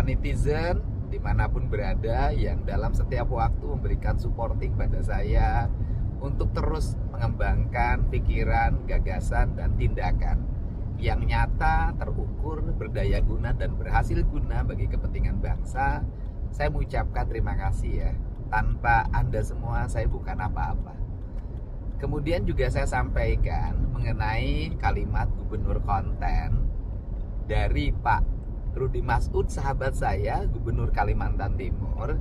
netizen dimanapun berada yang dalam setiap waktu memberikan supporting pada saya untuk terus mengembangkan pikiran, gagasan, dan tindakan yang nyata, terukur, berdaya guna, dan berhasil guna bagi kepentingan bangsa. Saya mengucapkan terima kasih ya. Tanpa Anda semua saya bukan apa-apa. Kemudian juga saya sampaikan mengenai kalimat gubernur konten dari Pak Rudi Masud, sahabat saya, Gubernur Kalimantan Timur.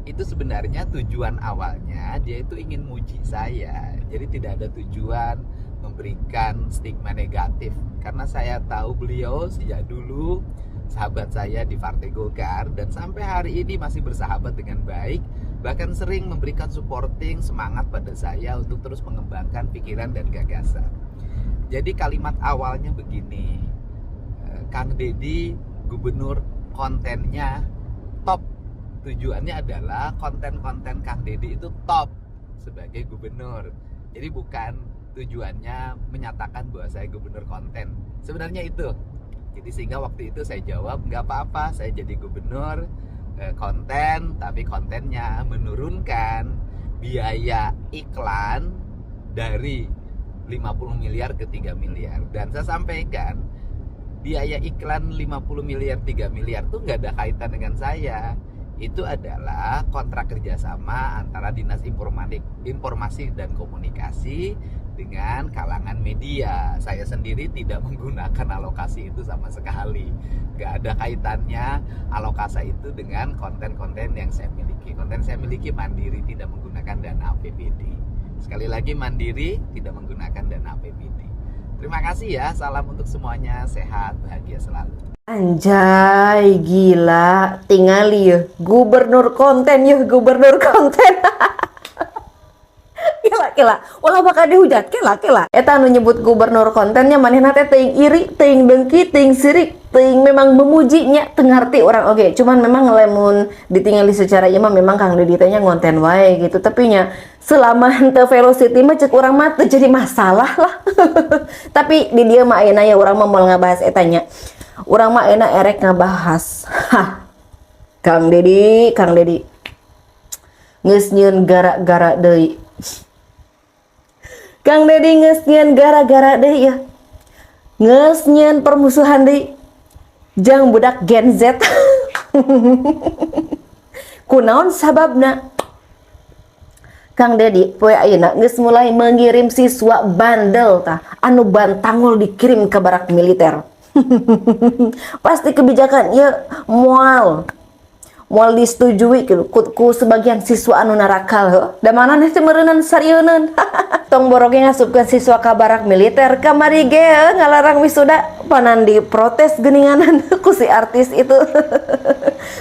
Itu sebenarnya tujuan awalnya dia itu ingin muji saya. Jadi tidak ada tujuan memberikan stigma negatif, karena saya tahu beliau sejak dulu sahabat saya di Partai Golkar dan sampai hari ini masih bersahabat dengan baik, bahkan sering memberikan supporting, semangat pada saya untuk terus mengembangkan pikiran dan gagasan. Jadi kalimat awalnya begini, Kang Deddy gubernur kontennya top. Tujuannya adalah konten-konten Kang Deddy itu top sebagai gubernur. Jadi bukan tujuannya menyatakan bahwa saya gubernur konten. Sebenarnya itu. Jadi sehingga waktu itu saya jawab, nggak apa-apa saya jadi gubernur konten, tapi kontennya menurunkan biaya iklan dari 50 miliar ke 3 miliar. Dan saya sampaikan, biaya iklan 50 miliar, 3 miliar itu nggak ada kaitan dengan saya. Itu adalah kontrak kerjasama antara Dinas Informasi dan Komunikasi dengan kalangan media. Saya sendiri tidak menggunakan alokasi itu sama sekali. Nggak ada kaitannya alokasi itu dengan konten-konten yang saya miliki. Konten saya miliki mandiri, tidak menggunakan dana APBD. Sekali lagi mandiri, tidak menggunakan dana APBD. Terima kasih ya, salam untuk semuanya, sehat, bahagia selalu. Anjay, gila, tinggal ya, gubernur konten ya, gubernur konten. Kela, ulah bakal dihujat, kela. Eta anu nyebut gubernur kontennya manehna teh teuing iri, teuing dengki, teuing sirik, teuing memang memujinya, teu ngarti orang oge. Cuman memang lamun ditingali secara ieu mah memang Kang Deddy teh nya ngonten wae gitu, tapi nya selama henteu velocity mah cek urang mah teu jadi masalah lah. Tapi di dieu mah ayeuna ya urang mah moal ngabahas eta nya. Urang mah ayeuna erek ngabahas. Kang Deddy geus nyieun gara-gara deui. Kang Deddy geus nyieun gara-gara deui ya. Geus nyieun permusuhan deui. Jang budak Gen Z. Kunaon sababna? Kang Deddy poe ayeuna geus mulai mengirim siswa bandel tah anu bantangul dikirim ke barak militer. Pasti kebijakan ieu moal disetujui ku sebagian siswa anu narakal. Da mana teh meureunnan sarieun. Tong boroge ngasupkeun siswa ka barak militer kamari ge ngalarang wisuda panan diprotes geuninganan ku si artis itu.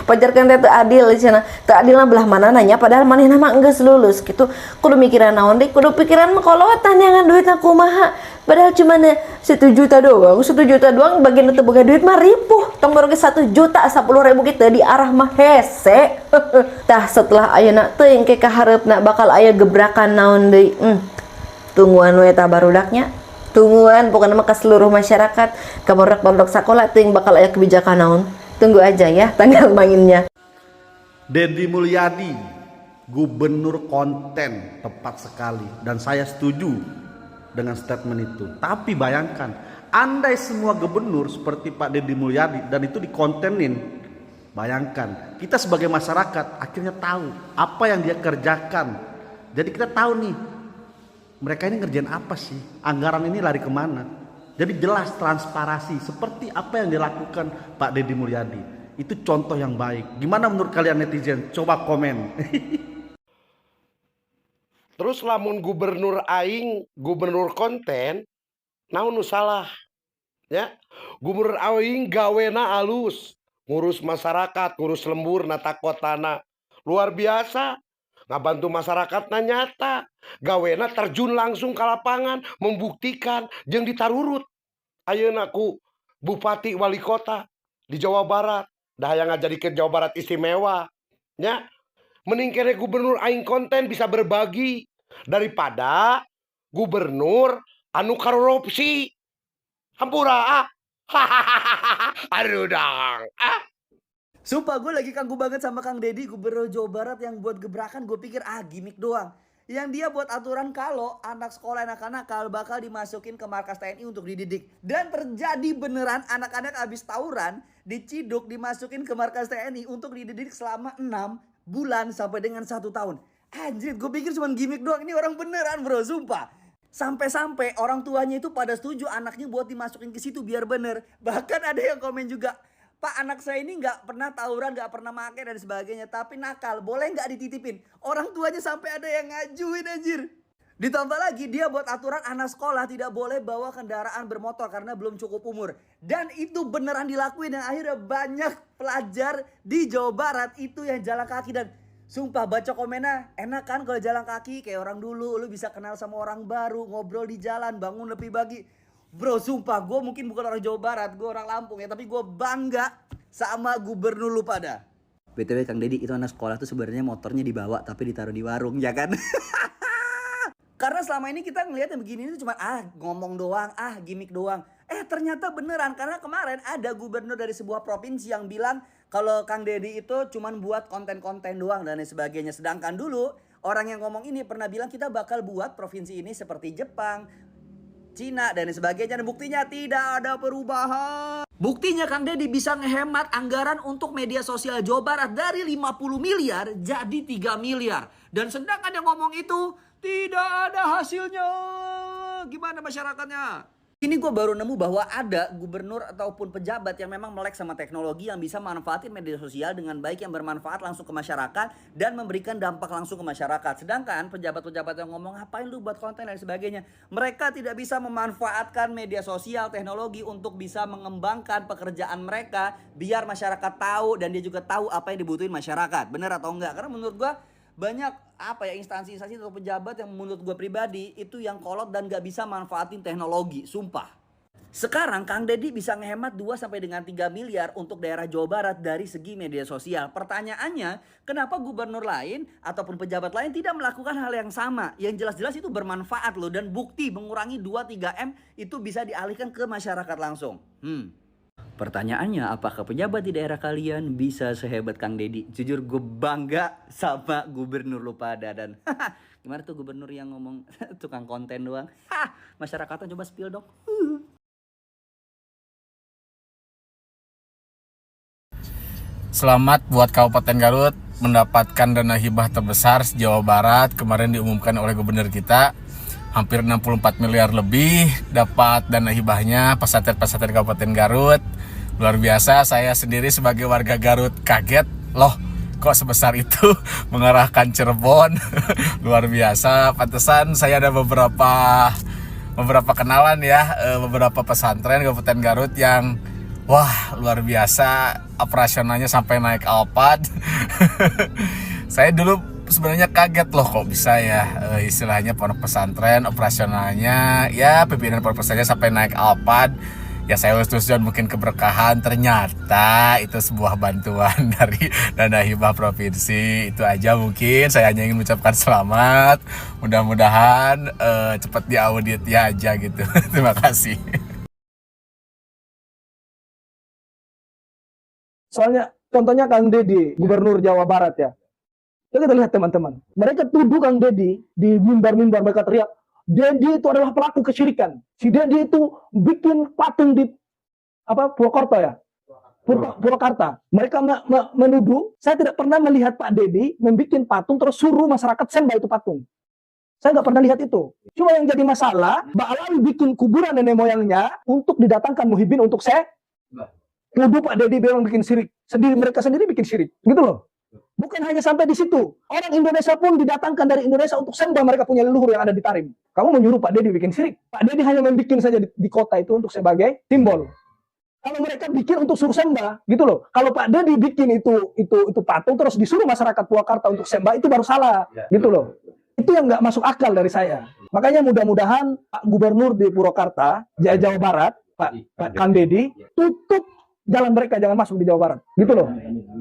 Pajarkan teh teu adil cenah. Teu adil belah manana nya padahal manehna mah geus lulus kitu. Kudu mikiran naon deui? Kudu pikiran mah kolot tanyangan duitna kumaha. Padahal cuma 1 juta doang, 1 juta doang bagian teu boga duit mah ripuh. Tong boroge 1 juta 10.000 kitu di arah mah hese. Tah setelah ayeuna teuing ke kahareupna bakal aya gebrakan naon deui. Tungguan we tah barudaknya. Tungguan pokoknya mah ka seluruh masyarakat, ka pondok sakola teuing bakal aya kebijakan naon. Tunggu aja ya tanggal mainnya. Deddy Mulyadi, gubernur konten, tepat sekali. Dan saya setuju dengan statement itu. Tapi bayangkan, andai semua gubernur seperti Pak Deddy Mulyadi dan itu dikontenin, bayangkan kita sebagai masyarakat akhirnya tahu apa yang dia kerjakan. Jadi kita tahu nih, mereka ini ngerjain apa sih, anggaran ini lari kemana. Jadi jelas transparansi seperti apa yang dilakukan Pak Deddy Mulyadi. Itu contoh yang baik. Gimana menurut kalian netizen? Coba komen. Terus lamun gubernur aing, gubernur konten, naon nu salah? Ya, gubernur aing gawena alus, ngurus masyarakat, ngurus lembur nata kotana. Luar biasa, ngabantu masyarakat nyata. Gawena terjun langsung ke lapangan, membuktikan jeung ditarurut. Ayeuna ku bupati wali kota di Jawa Barat, dah yang ngajadikeun Jawa Barat istimewa. Ya, mending kene gubernur aing konten bisa berbagi daripada gubernur anu korupsi. Hampura ah. Aduh dong. Sumpah gue lagi kagum banget sama Kang Deddy, Gubernur Jawa Barat yang buat gebrakan. Gue pikir gimmick doang. Yang dia buat aturan kalau anak sekolah anak-anak bakal dimasukin ke markas TNI untuk dididik. Dan terjadi beneran, anak-anak abis tawuran diciduk dimasukin ke markas TNI untuk dididik selama 6 bulan sampai dengan 1 tahun. Anjir, gue pikir cuma gimmick doang. Ini orang beneran bro, sumpah. Sampai-sampai orang tuanya itu pada setuju anaknya buat dimasukin ke situ biar bener. Bahkan ada yang komen juga, Pak, anak saya ini nggak pernah tawuran, nggak pernah make dan sebagainya, tapi nakal, boleh nggak dititipin? Orang tuanya sampai ada yang ngajuin anjir. Ditambah lagi dia buat aturan anak sekolah tidak boleh bawa kendaraan bermotor karena belum cukup umur. Dan itu beneran dilakuin dan akhirnya banyak pelajar di Jawa Barat itu yang jalan kaki. Dan sumpah baca komennya, enak kan kalau jalan kaki kayak orang dulu, lu bisa kenal sama orang baru, ngobrol di jalan, bangun lebih pagi. Bro, sumpah gue mungkin bukan orang Jawa Barat, gue orang Lampung ya, tapi gue bangga sama gubernur lu pada. BTW Kang Deddy, itu anak sekolah tuh sebenarnya motornya dibawa tapi ditaruh di warung, ya kan? Karena selama ini kita ngelihat yang begini itu cuma ngomong doang, gimmick doang. Ternyata beneran, karena kemarin ada gubernur dari sebuah provinsi yang bilang kalau Kang Deddy itu cuma buat konten-konten doang dan lain sebagainya. Sedangkan dulu orang yang ngomong ini pernah bilang kita bakal buat provinsi ini seperti Jepang, Cina dan sebagainya, dan buktinya tidak ada perubahan. Buktinya Kang Deddy bisa ngehemat anggaran untuk media sosial Jawa Barat dari 50 miliar jadi 3 miliar. Dan sedangkan yang ngomong itu tidak ada hasilnya. Gimana masyarakatnya? Ini gue baru nemu bahwa ada gubernur ataupun pejabat yang memang melek sama teknologi yang bisa manfaatin media sosial dengan baik, yang bermanfaat langsung ke masyarakat dan memberikan dampak langsung ke masyarakat. Sedangkan pejabat-pejabat yang ngomong ngapain lu buat konten dan sebagainya, mereka tidak bisa memanfaatkan media sosial, teknologi untuk bisa mengembangkan pekerjaan mereka biar masyarakat tahu dan dia juga tahu apa yang dibutuhin masyarakat. Bener atau enggak? Karena menurut gue banyak instansi-instansi atau pejabat yang menurut gue pribadi itu yang kolot dan gak bisa manfaatin teknologi, sumpah. Sekarang Kang Deddy bisa ngehemat 2 sampai dengan 3 miliar untuk daerah Jawa Barat dari segi media sosial. Pertanyaannya, kenapa gubernur lain ataupun pejabat lain tidak melakukan hal yang sama? Yang jelas-jelas itu bermanfaat loh, dan bukti mengurangi 2-3 M itu bisa dialihkan ke masyarakat langsung. Pertanyaannya, apakah pejabat di daerah kalian bisa sehebat Kang Deddy? Jujur gue bangga sama gubernur lu pada. Dan gimana tuh gubernur yang ngomong tukang konten doang? Masyarakatnya coba spill dong. Selamat buat Kabupaten Garut mendapatkan dana hibah terbesar se-Jawa Barat. Kemarin diumumkan oleh gubernur kita, hampir 64 miliar lebih dapat dana hibahnya pesantren-pesantren Kabupaten Garut. Luar biasa, saya sendiri sebagai warga Garut kaget, loh kok sebesar itu mengarahkan Cirebon. Luar biasa, pantesan saya ada beberapa kenalan ya, beberapa pesantren Kabupaten Garut yang wah luar biasa, operasionalnya sampai naik Alphard. Saya dulu sebenarnya kaget loh kok bisa ya, istilahnya pondok pesantren operasionalnya ya pimpinan pondok pesantren sampai naik Alphard. Ya saya usul mungkin keberkahan, ternyata itu sebuah bantuan dari dana hibah provinsi. Itu aja mungkin, saya hanya ingin mengucapkan selamat. Mudah-mudahan cepat diaudit ya aja gitu. Terima kasih. Soalnya contohnya Kang Deddy, Gubernur Jawa Barat ya. Kita lihat teman-teman, mereka tuduh Kang Deddy di mimbar-mimbar, mereka teriak, Deddy itu adalah pelaku kesyirikan. Si Deddy itu bikin patung di Purwokerto ya, Purwakarta. Mereka menuduh, saya tidak pernah melihat Pak Deddy membuat patung terus suruh masyarakat sembah itu patung. Saya nggak pernah lihat itu. Cuma yang jadi masalah, Mbak Alawi bikin kuburan nenek moyangnya untuk didatangkan Muhyiddin untuk saya. Tuduh Pak Deddy bilang bikin syirik. Mereka sendiri bikin syirik. Gitu loh. Bukan hanya sampai di situ. Orang Indonesia pun didatangkan dari Indonesia untuk sembah mereka punya leluhur yang ada di Tarim. Kamu menyuruh Pak Deddy bikin syirik. Pak Deddy hanya membuat saja di kota itu untuk sebagai simbol. Kalau mereka bikin untuk suruh sembah, gitu loh. Kalau Pak Deddy bikin itu patung terus disuruh masyarakat Purwakarta untuk sembah, itu baru salah. Gitu loh. Itu yang nggak masuk akal dari saya. Makanya mudah-mudahan Pak Gubernur di Purwakarta, Jawa Barat, Pak Kang Deddy, tutup jalan mereka, jangan masuk di Jawa Barat. Gitu loh.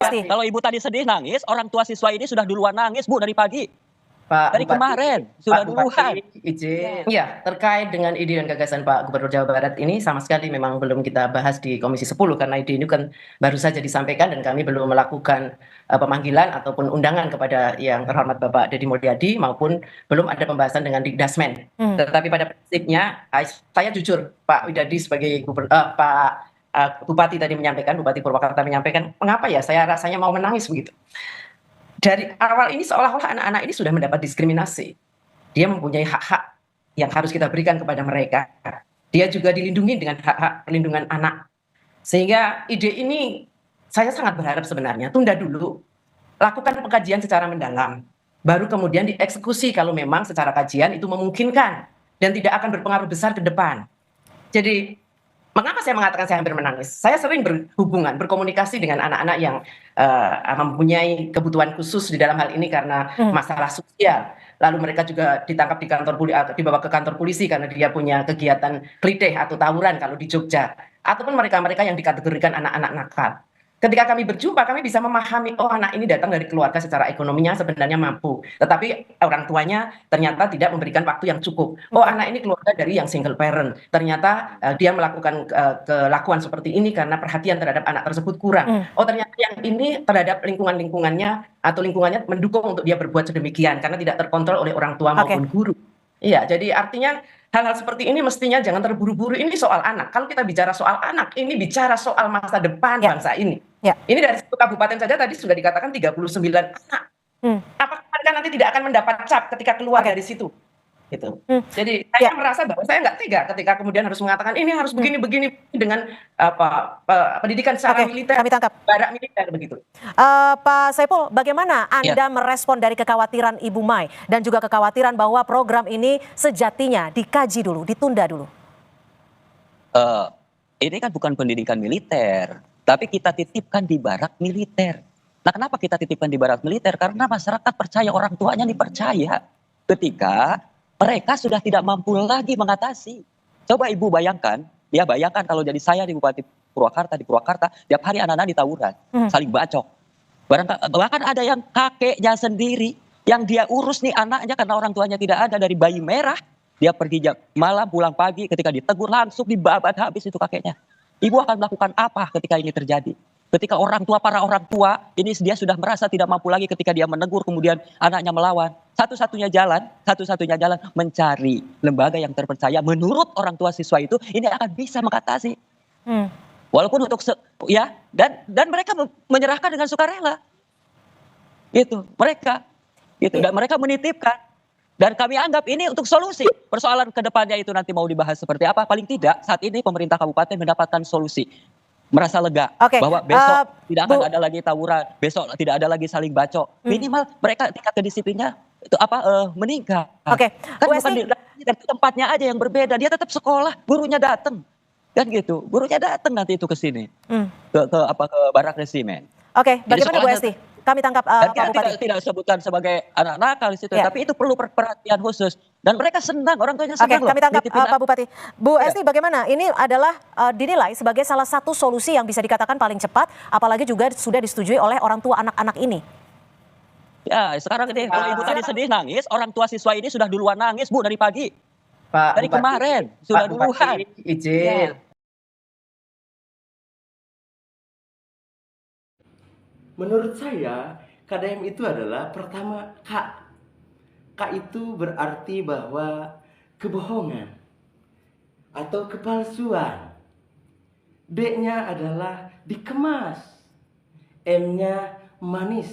Kalau ibu tadi sedih nangis, orang tua siswa ini sudah duluan nangis Bu dari pagi. Pak Dari Bupati, kemarin sudah Pak duluan. Bupati izin. Ya, terkait dengan ide dan gagasan Pak Gubernur Jawa Barat ini sama sekali memang belum kita bahas di Komisi 10 karena ide ini kan baru saja disampaikan dan kami belum melakukan pemanggilan ataupun undangan kepada yang terhormat Bapak Deddy Mulyadi maupun belum ada pembahasan dengan Dikdasmen. Tetapi pada prinsipnya saya jujur Pak Widadi sebagai Bupati tadi menyampaikan, Bupati Purwakarta menyampaikan, mengapa ya saya rasanya mau menangis begitu. Dari awal ini seolah-olah anak-anak ini sudah mendapat diskriminasi. Dia mempunyai hak-hak yang harus kita berikan kepada mereka. Dia juga dilindungi dengan hak-hak perlindungan anak. Sehingga ide ini saya sangat berharap sebenarnya tunda dulu. Lakukan pengkajian secara mendalam. Baru kemudian dieksekusi kalau memang secara kajian itu memungkinkan dan tidak akan berpengaruh besar ke depan. Jadi mengapa saya mengatakan saya hampir menangis? Saya sering berkomunikasi dengan anak-anak yang mempunyai kebutuhan khusus di dalam hal ini karena masalah sosial. Lalu mereka juga ditangkap dibawa ke kantor polisi karena dia punya kegiatan klitih atau tawuran kalau di Jogja. Ataupun mereka-mereka yang dikategorikan anak-anak nakal. Ketika kami berjumpa, kami bisa memahami, oh anak ini datang dari keluarga secara ekonominya sebenarnya mampu. Tetapi orang tuanya ternyata tidak memberikan waktu yang cukup. Oh anak ini keluarga dari yang single parent. Ternyata dia melakukan kelakuan seperti ini karena perhatian terhadap anak tersebut kurang. Oh ternyata yang ini terhadap lingkungannya atau lingkungannya mendukung untuk dia berbuat sedemikian karena tidak terkontrol oleh orang tua maupun guru. Iya, jadi artinya hal-hal seperti ini mestinya jangan terburu-buru. Ini soal anak. Kalau kita bicara soal anak, ini bicara soal masa depan bangsa ini. Ini dari satu kabupaten saja tadi sudah dikatakan 39 anak. Apakah mereka nanti tidak akan mendapat cap ketika keluar dari situ? Gitu. Jadi saya merasa bahwa saya nggak tega ketika kemudian harus mengatakan ini harus begini-begini dengan pendidikan secara militer, Kami tangkap. barak militer begitu. Pak Saiful, bagaimana Anda merespon dari kekhawatiran Ibu Mai dan juga kekhawatiran bahwa program ini sejatinya dikaji dulu, ditunda dulu? Ini kan bukan pendidikan militer, tapi kita titipkan di barak militer. Nah, kenapa kita titipkan di barak militer? Karena masyarakat percaya, orang tuanya dipercaya. Ketika mereka sudah tidak mampu lagi mengatasi. Coba Ibu bayangkan, bayangkan kalau jadi saya di Bupati Purwakarta, tiap hari anak-anak ditawuran, saling bacok. Bahkan ada yang kakeknya sendiri, yang dia urus nih anaknya karena orang tuanya tidak ada, dari bayi merah, dia pergi malam pulang pagi, ketika ditegur langsung dibabat habis itu kakeknya. Ibu akan melakukan apa ketika ini terjadi? Ketika para orang tua, ini dia sudah merasa tidak mampu lagi ketika dia menegur, kemudian anaknya melawan. Satu-satunya jalan mencari lembaga yang terpercaya menurut orang tua siswa itu, ini akan bisa mengatasi. Walaupun dan mereka menyerahkan dengan sukarela. Gitu, dan mereka menitipkan. Dan kami anggap ini untuk solusi. Persoalan kedepannya itu nanti mau dibahas seperti apa, paling tidak saat ini pemerintah kabupaten mendapatkan solusi. Merasa lega bahwa besok tidak akan ada lagi tawuran, besok tidak ada lagi saling bacok. Minimal mereka tingkat kedisiplinnya itu meningkat. Kan bukan di tempatnya aja yang berbeda, dia tetap sekolah, gurunya datang. Kan gitu. Gurunya datang nanti itu ke sini. Ke barak resimen. Bagaimana Bu Esti? Kami tangkap Pak Bupati. Tidak sebutkan sebagai anak nakal di situ, tapi itu perlu perhatian khusus. Dan mereka senang, orang tuanya senang. Kami tangkap Pak Bupati. Bu Esti, bagaimana? Ini adalah dinilai sebagai salah satu solusi yang bisa dikatakan paling cepat, apalagi juga sudah disetujui oleh orang tua anak-anak ini. Ya, sekarang ini kalau Ibu tadi sedih nangis, orang tua siswa ini sudah duluan nangis, Bu, dari pagi. Dari kemarin sudah duluan. Izin. Menurut saya, KDM itu adalah pertama K. K itu berarti bahwa kebohongan atau kepalsuan. B-nya adalah dikemas. M-nya manis.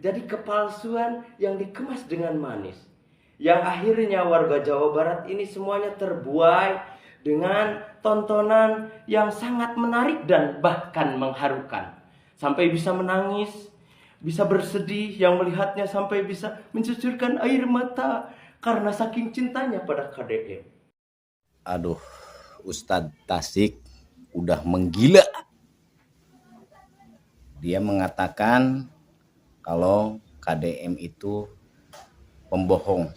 Jadi kepalsuan yang dikemas dengan manis. Yang akhirnya warga Jawa Barat ini semuanya terbuai dengan tontonan yang sangat menarik dan bahkan mengharukan. Sampai bisa menangis, bisa bersedih, yang melihatnya sampai bisa mencucurkan air mata karena saking cintanya pada KDM. Aduh, Ustadz Tasik udah menggila. Dia mengatakan kalau KDM itu pembohong.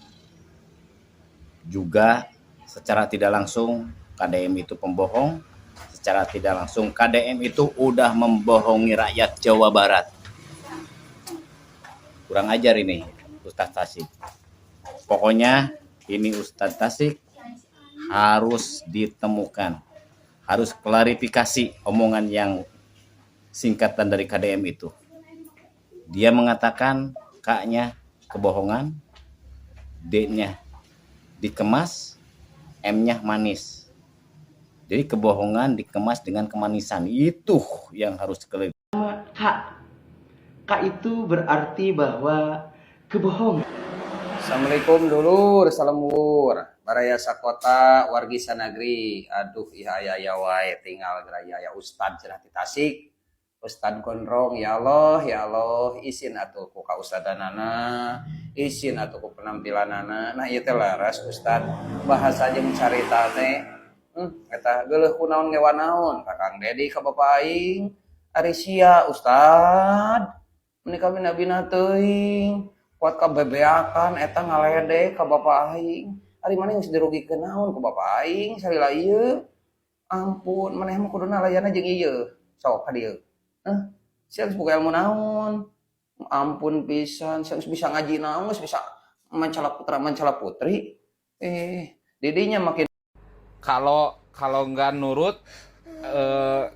Juga secara tidak langsung KDM itu pembohong. Secara tidak langsung KDM itu udah membohongi rakyat Jawa Barat. Kurang ajar ini. Ustadz Tasik. Pokoknya ini Ustadz Tasik harus ditemukan, harus klarifikasi omongan yang singkatan dari KDM itu. Dia mengatakan K-nya kebohongan, D-nya dikemas, M-nya manis. Jadi kebohongan dikemas dengan kemanisan, itu yang harus K. K itu berarti bahwa kebohongan. Assalamualaikum dulur, salam lur. Baraya sakota wargi sanagri. Aduh ihaya wae tinggal geraya ya Ustad cenah ti Tasik. Ustad Gondrong, ya Allah izin atuh ku ka ustadanana, izin atuh ku penampilanana. Nah ieu teh laras Ustad bahasa jeung carita teh. Eta geuleuh kunaon ngewan naon ka Kang Dedi ka Bapak aing. Ari sia Ustad menika bina-bina teuing. Kuat kabebeakan eta ngaledek ka Bapak aing. Ari maneh geus dirugikeun naon ku Bapak aing salila ieu. Ampun, maneh mah kuduna layana jeung ieu. Sok ka dieu. Sia geus boga ilmu naon? Ampun pisan, sia geus bisa ngaji naon, geus bisa mancala putra mancala putri. Didinya makin Kalau nggak nurut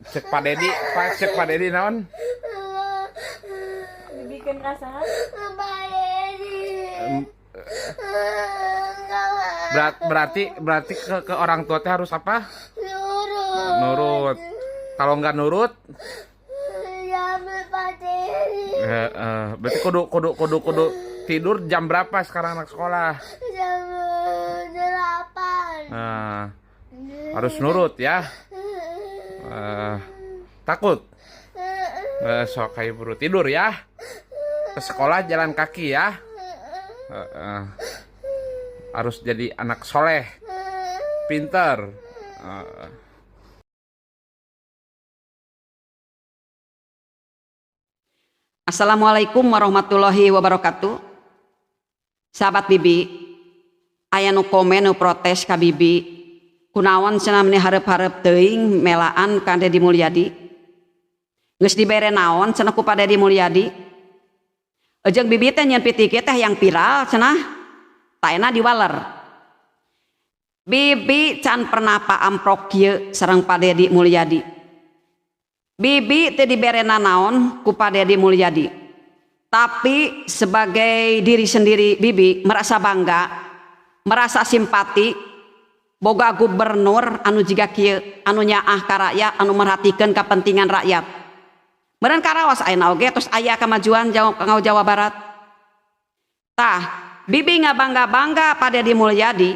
cek Pak Dedi naon? Bikin rasa Berarti ke orang tua teh harus apa? Nurut. Kalau nggak nurut? Berarti kudu tidur jam berapa sekarang anak sekolah? Jam 8. Harus nurut ya. Takut? Sok kayak buru tidur ya. Ke sekolah jalan kaki ya. Harus jadi anak soleh, pinter. Assalamualaikum warahmatullahi wabarakatuh. Sahabat Bibi, aya nu komen nu protes ka Bibi, kunaon cenah meni hareup-hareup teuing melaan ka Dedi Mulyadi. Geus dibere naon cenah ku Pak Dedi Mulyadi? Ejeng Bibi teh nyeun pitike teh yang viral cenah taena diwaler. Bibi can pernah paamprok kieu sareng Pak Dedi Mulyadi. Bibi teh diberena naon ku Pak Dedi Mulyadi. Tapi sebagai diri sendiri Bibi merasa bangga, merasa simpati boga gubernur anu jiga kieu, anu nyaah ka rakyat, anu merhatikeun kepentingan rakyat. Meureun karaos ayeuna oge tos aya kemajuan Jawa Barat. Tah, Bibi ngabangga-bangga Pak Dedi Mulyadi,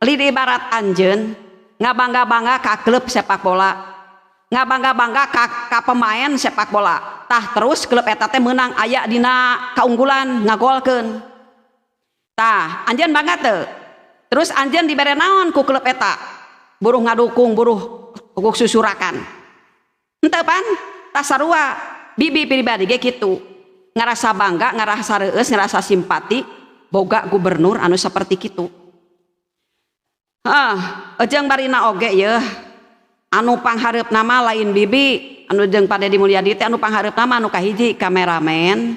lidi barat anjeun ngabangga-bangga ka klub sepak bola. Ngabangga-bangga ka pemain sepak bola. Tah terus klub eta teh meunang aya dina kaunggulan ngagolkeun. Tah anjeun bangga teu? Terus anjeun dibere naon ku klub eta? Buruh ngadukung, buruh susurakan. Henteu pan? Tah sarua Bibi pribadi ge kitu. Ngarasa bangga, ngarasa reueus, ngarasa simpati boga gubernur anu saperti kitu. Ejeng barina oge yeuh. Anu panghareup nama lain Bibi, anu jeung Pak Dedi Mulyadi teh anu panghareup nama anu kahiji kameramen,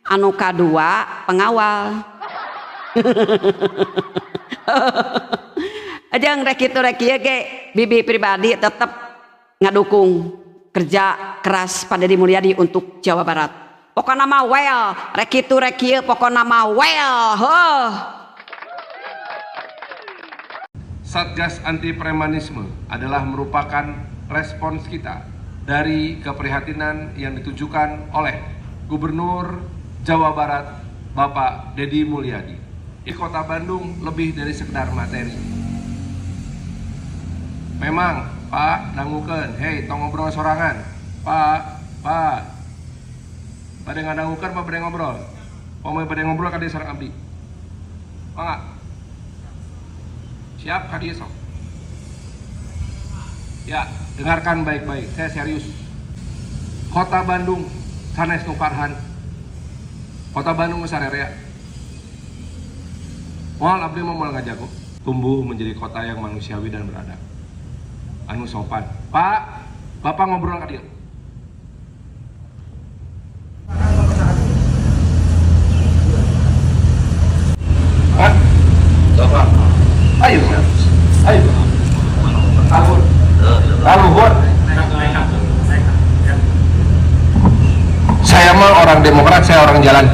anu kadua pengawal. Ajang rek kitu rek ieu ge Bibi pribadi tetep ngadukung kerja keras Pak Dedi Mulyadi untuk Jawa Barat. Pokona mah well, rek kitu rek ieu pokona mah well. Satgas Anti Premanisme adalah merupakan respons kita dari keprihatinan yang ditujukan oleh Gubernur Jawa Barat Bapak Dedi Mulyadi. Di Kota Bandung lebih dari sekedar materi. Memang Pak dangukeun, hei tong ngobrol sorangan. Pak pada ngadangukeun apa pada ngobrol? Pokoknya pada ngobrol ka dieu sareng abdi. Mangga. Siap hadir sok. Ya, dengarkan baik-baik, saya serius. Kota Bandung sanes nu Farhan. Kota Bandung sarerea. Moal abdi mah moal ngajago tumbuh menjadi kota yang manusiawi dan beradab. Anu sopan. Pak, Bapak ngobrol ka dieu. orang Demokrat, saya orang jalan.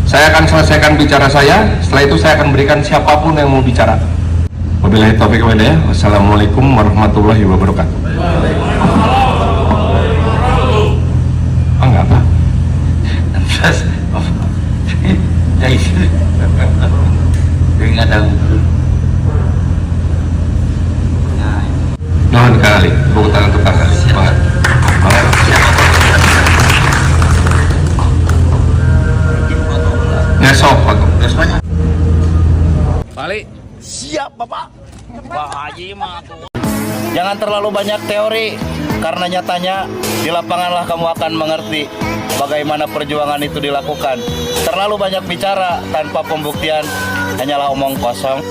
Saya akan selesaikan bicara saya, setelah itu saya akan berikan siapapun yang mau bicara. Wabillahi taufiq wal hidayah. Wassalamualaikum warahmatullahi wabarakatuh. Oh, enggak apa. Nuhun kali, tepuk tangan untuk kakak. Semangat. Ngesok, Pak. Balik. Siap, Bapak. Pak Haji mah. Jangan terlalu banyak teori, karena nyatanya di lapanganlah kamu akan mengerti bagaimana perjuangan itu dilakukan. Terlalu banyak bicara tanpa pembuktian hanyalah omong kosong.